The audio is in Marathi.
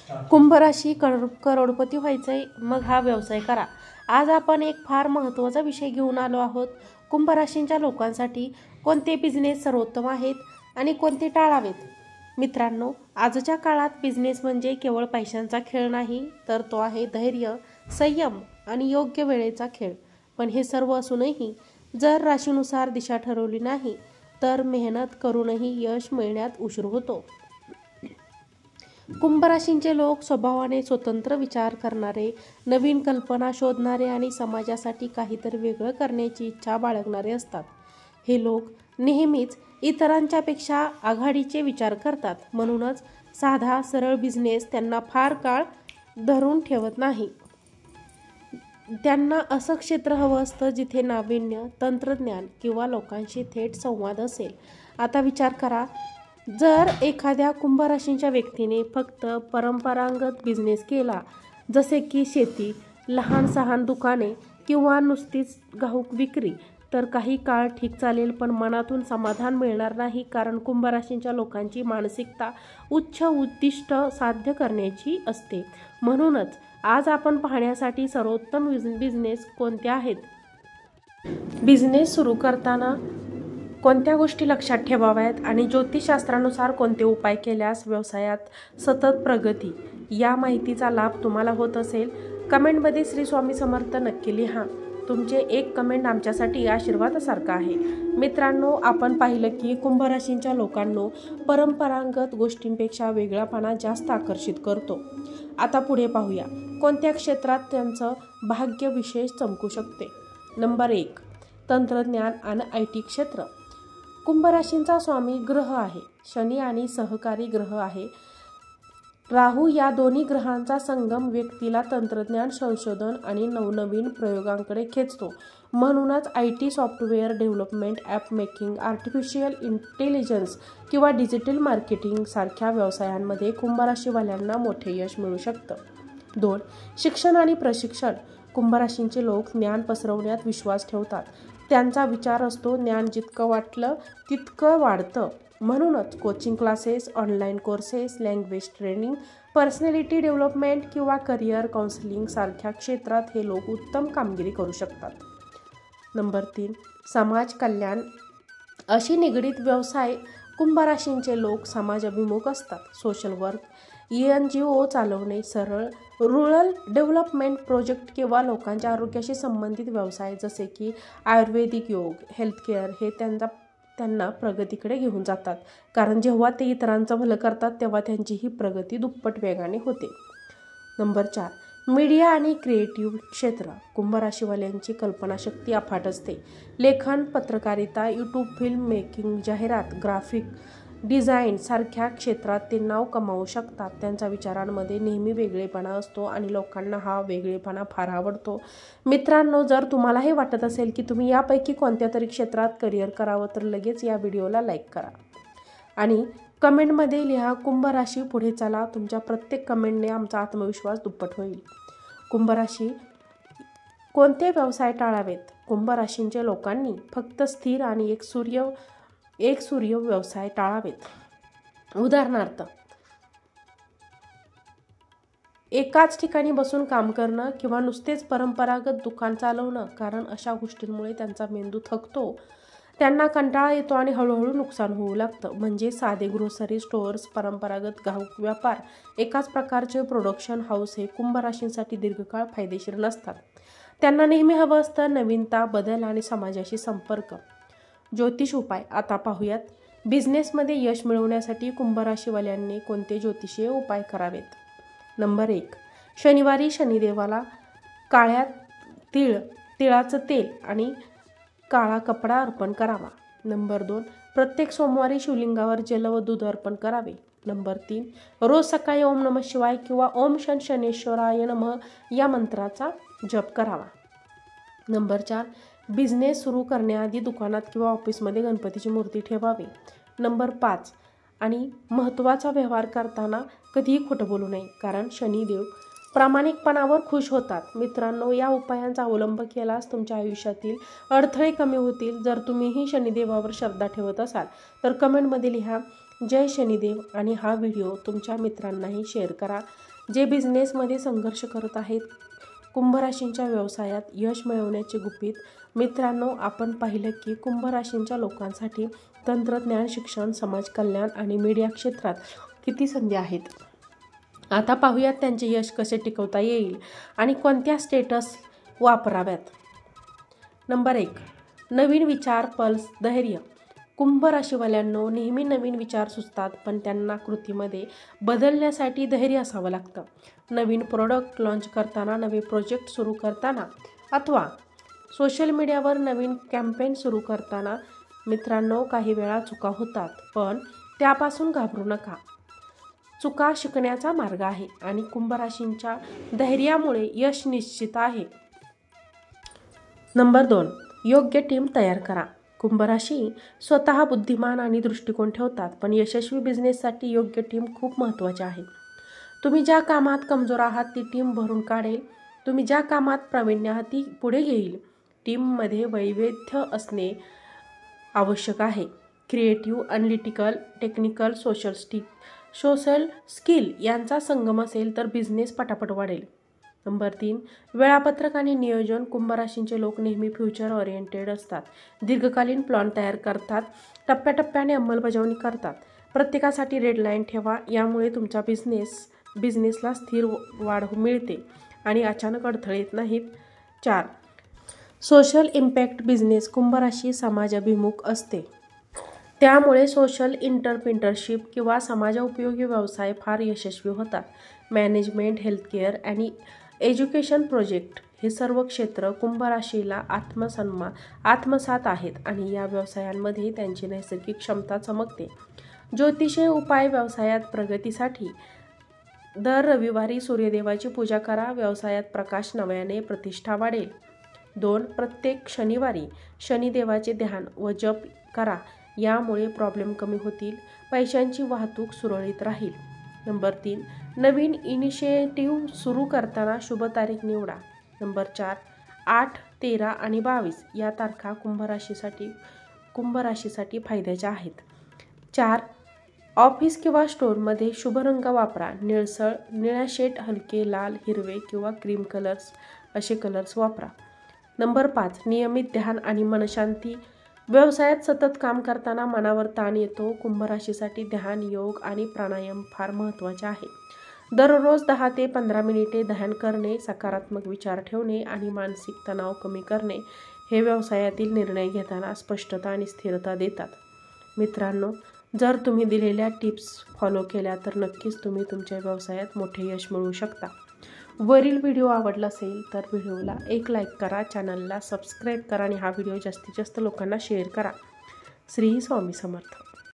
कुंभ राशी करोडपती व्हायचंय, मग हा व्यवसाय करा. आज आपण एक फार महत्त्वाचा विषय घेऊन आलो आहोत. कुंभ राशींच्या लोकांसाठी कोणते बिझनेस सर्वोत्तम आहेत आणि कोणते टाळावेत. मित्रांनो, आजच्या काळात बिझनेस म्हणजे केवळ पैशांचा खेळ नाही, तर तो आहे धैर्य, संयम आणि योग्य वेळेचा खेळ. पण हे सर्व असूनही जर राशीनुसार दिशा ठरवली नाही, तर मेहनत करूनही यश मिळण्यात उशीर होतो. कुंभ राशींचे लोक स्वभावाने स्वतंत्र विचार करणारे, नवीन कल्पना शोधणारे आणि समाजासाठी काहीतरी वेगळं करण्याची इच्छा बाळगणारे असतात. हे लोक नेहमीच इतरांच्यापेक्षा आघाडीचे विचार करतात. म्हणूनच साधा सरळ बिझनेस त्यांना फार काळ धरून ठेवत नाही. त्यांना असं क्षेत्र हवं असतं जिथे नाविन्य, तंत्रज्ञान किंवा लोकांशी थेट संवाद असेल. आता विचार करा, जर एखाद्या कुंभ राशीच्या व्यक्तीने फक्त परंपरागत बिझनेस केला, जसे की शेती, लहान सहान दुकाने किंवा नुसतीच घाऊक विक्री, तर काही काळ ठीक चालेल, पण मनातून समाधान मिळणार नाही. कारण कुंभ राशीच्या लोकांची मानसिकता उच्च उद्दिष्ट साध्य करण्याची असते. म्हणूनच आज आपण पाहण्यासाठी सर्वोत्तम बिझनेस कोणते आहेत, बिझनेस सुरू करताना कोणत्या गोष्टी लक्षात ठेवाव्यात आणि ज्योतिषशास्त्रानुसार कोणते उपाय केल्यास व्यवसायात सतत प्रगती, या माहितीचा लाभ तुम्हाला होत असेल. कमेंटमध्ये श्री स्वामी समर्थ नक्की लिहा. तुमचे एक कमेंट आमच्यासाठी आशीर्वादासारखं आहे. मित्रांनो, आपण पाहिलं की कुंभ राशींच्या लोकांना परंपरागत गोष्टींपेक्षा वेगळापणा जास्त आकर्षित करतो. आता पुढे पाहूया कोणत्या क्षेत्रात त्यांचं भाग्य विशेष चमकू शकते. नंबर 1, तंत्रज्ञान आणि IT क्षेत्र. कुंभ राशींचा स्वामी ग्रह आहे शनी आणि सहकारी ग्रह आहे राहू. या दोन्ही ग्रहांचा संगम व्यक्तीला तंत्रज्ञान, संशोधन आणि नवनवीन प्रयोगांकडे खेचतो. म्हणूनच IT, software development, app making, artificial intelligence किंवा डिजिटल मार्केटिंग सारख्या व्यवसायांमध्ये कुंभ राशीवाल्यांना मोठे यश मिळू शकतं. 2, शिक्षण आणि प्रशिक्षण. कुंभ राशींचे लोक ज्ञान पसरवण्यात विश्वास ठेवतात. त्यांचा विचार असतो, ज्ञान जितकं वाटलं तितकं वाढतं. म्हणूनच coaching classes, online courses, language training, personality development किंवा करिअर काउन्सिलिंग सारख्या क्षेत्रात हे लोक उत्तम कामगिरी करू शकतात. नंबर 3, समाज कल्याण अशी निगडीत व्यवसाय. कुंभ राशींचे लोक समाजाभिमुख असतात. सोशल वर्क, NGO चालवणे, रुरल डेव्हलपमेंट प्रोजेक्ट किंवा लोकांच्या आरोग्याशी संबंधित व्यवसाय जसे की आयुर्वेदिक, योग, हेल्थकेअर हे त्यांना प्रगतीकडे घेऊन जातात. कारण जेव्हा ते इतरांचं भलं करतात तेव्हा त्यांची ही प्रगती दुप्पट वेगाने होते. नंबर 4, मीडिया आणि क्रिएटिव्ह क्षेत्र. कुंभ राशीवाल्यांची कल्पनाशक्ती अफाट असते. लेखन, पत्रकारिता, यूट्यूब, फिल्म मेकिंग, जाहिरात, ग्राफिक डिझाईन सारख्या क्षेत्रात ते नाव कमावू शकतात. त्यांच्या विचारांमध्ये नेहमी वेगळेपणा असतो आणि लोकांना हा वेगळेपणा फार आवडतो. मित्रांनो, जर तुम्हाला हे वाटत असेल की तुम्ही यापैकी कोणत्या तरी क्षेत्रात करिअर करावं, तर लगेच या व्हिडिओला लाईक करा आणि कमेंटमध्ये लिहा कुंभ राशी पुढे चला. तुमच्या प्रत्येक कमेंटने आमचा आत्मविश्वास दुप्पट होईल. कुंभ राशी कोणते व्यवसाय टाळावेत. कुंभ राशींच्या लोकांनी फक्त स्थिर आणि एक सूर्य व्यवसाय टाळावेत. उदाहरणार्थ, एकाच ठिकाणी बसून काम करणं किंवा नुसतेच परंपरागत दुकान चालवणं. कारण अशा गोष्टींमुळे त्यांचा मेंदू थकतो, त्यांना कंटाळा येतो आणि हळूहळू नुकसान होऊ लागतं. म्हणजे साधे ग्रोसरी स्टोअर्स, परंपरागत घाऊक व्यापार, एकाच प्रकारचे प्रोडक्शन हाऊस हे कुंभ राशींसाठी दीर्घकाळ फायदेशीर नसतात. त्यांना नेहमी हवं असतं नवीनता, बदल आणि समाजाशी संपर्क. ज्योतिष उपाय आता पाहूयात. बिझनेसमध्ये यश मिळवण्यासाठी कुंभ राशीवाल्यांनी कोणते ज्योतिषीय उपाय करावेत. नंबर 1, शनिवारी शनिदेवाला काळ्या तिळाचं तेल आणि काळा कपडा अर्पण करावा. नंबर 2, प्रत्येक सोमवारी शिवलिंगावर जल व दूध अर्पण करावे. नंबर 3, रोज सकाळी ओम नमः शिवाय किंवा ओम शनेश्वराय नमः या मंत्राचा जप करावा. नंबर 4, बिझनेस सुरू करण्याआधी दुकानात किंवा ऑफिसमध्ये गणपतीची मूर्ती ठेवावी. नंबर 5, आणि महत्त्वाचा व्यवहार करताना कधीही खोटं बोलू नये, कारण शनिदेव प्रामाणिकपणावर खुश होतात. मित्रांनो, या उपायांचा अवलंब केल्यास तुमच्या आयुष्यातील अडथळे कमी होतील. जर तुम्हीही शनिदेवावर श्रद्धा ठेवत असाल तर कमेंटमध्ये लिहा जय शनिदेव आणि हा व्हिडिओ तुमच्या मित्रांनाही शेअर करा. जे बिझनेसमध्ये संघर्ष करत आहेत, कुंभ राशींच्या व्यवसायात यश मिळवण्याचे गुपित. मित्रांनो, आपण पाहिलं की कुंभ राशींच्या लोकांसाठी तंत्रज्ञान, शिक्षण, समाज कल्याण आणि मीडिया क्षेत्रात किती संधी आहेत. आता पाहूयात त्यांचे यश कसे टिकवता येईल आणि कोणत्या स्टेटस वापराव्यात. नंबर 1, नवीन विचार, पल्स, धैर्य. कुंभ राशीवाल्यांनो, नेहमी नवीन विचार सुचतात, पण त्यांना कृतीमध्ये बदलण्यासाठी धैर्य असावं लागतं. नवीन प्रोडक्ट लॉन्च करताना, नवे प्रोजेक्ट सुरू करताना अथवा सोशल मीडियावर नवीन कॅम्पेन सुरू करताना मित्रांनो, काही वेळा चुका होतात, पण त्यापासून घाबरू नका. चुका शिकण्याचा मार्ग आहे आणि कुंभ राशींच्या धैर्यामुळे यश निश्चित आहे. नंबर 2, योग्य टीम तयार करा. कुंभ राशी स्वतः बुद्धिमान आणि दृष्टिकोन ठेवतात, पण यशस्वी बिझनेससाठी योग्य टीम खूप महत्त्वाची आहे. तुम्ही ज्या कामात कमजोर आहात ती टीम भरून काढेल. तुम्ही ज्या कामात प्रावीण्य आहात ती पुढे घेईल. टीममध्ये वैविध्य असणे आवश्यक आहे. Creative, analytical, technical, social skill यांचा संगम असेल तर बिझनेस पटापट वाढेल. नंबर 3, वेळापत्रक आणि नियोजन. कुंभ राशींचे लोक नेहमी फ्युचर ओरिएंटेड असतात. दीर्घकालीन प्लॅन तयार करतात, टप्प्याटप्प्याने अंमलबजावणी करतात. प्रत्येकासाठी डेडलाईन ठेवा. यामुळे तुमच्या बिझनेसला स्थिर वाढ मिळते आणि अचानक अडथळे येत नाहीत. 4, सोशल इम्पॅक्ट बिझनेस. कुंभ राशी समाजाभिमुख असते, त्यामुळे सोशल एंटरप्रेन्योरशिप किंवा समाजोपयोगी व्यवसाय फार यशस्वी होतात. मॅनेजमेंट, हेल्थकेअर आणि एज्युकेशन प्रोजेक्ट हे सर्व क्षेत्र कुंभ राशीला आत्मसात आहेत आणि या व्यवसायांमध्ये त्यांची नैसर्गिक क्षमता चमकते. ज्योतिषीय उपाय व्यवसायात प्रगतीसाठी. दर रविवारी सूर्यदेवाची पूजा करा. व्यवसायात प्रकाश, नव्याने प्रतिष्ठा वाढेल. 2, प्रत्येक शनिवारी शनिदेवाचे ध्यान व जप करा. यामुळे प्रॉब्लेम कमी होतील. पैशांची वाहतूक सुरळीत राहील. नंबर 3, नवीन इनिशिएटिव्ह सुरू करताना शुभ तारीख निवडा. नंबर 4, 8, 13 आणि 22 या तारखा कुंभ राशीसाठी फायद्याच्या आहेत. 4, ऑफिस किंवा स्टोअरमध्ये शुभ रंग वापरा. निळसर, निळ्या शेड, हलके लाल, हिरवे किंवा क्रीम कलर्स असे कलर्स वापरा. नंबर 5, नियमित ध्यान आणि मनशांती. व्यवसायात सतत काम करताना मनावर ताण येतो. कुंभ राशीसाठी ध्यान, योग आणि प्राणायाम फार महत्त्वाचे आहे. दररोज 10 ते 15 मिनिटे ध्यान करणे, सकारात्मक विचार ठेवणे आणि मानसिक तणाव कमी करणे हे व्यवसायातील निर्णय घेताना स्पष्टता आणि स्थिरता देतात. मित्रांनो, जर तुम्ही दिलेल्या टिप्स फॉलो केल्या तर नक्कीच तुम्ही तुमच्या व्यवसायात मोठे यश मिळवू शकता. वरील व्हिडिओ आवडला असेल तर व्हिडिओला एक लाईक करा, चॅनलला सबस्क्राईब करा आणि हा व्हिडिओ जास्तीत जास्त लोकांना शेअर करा. श्री स्वामी समर्थ.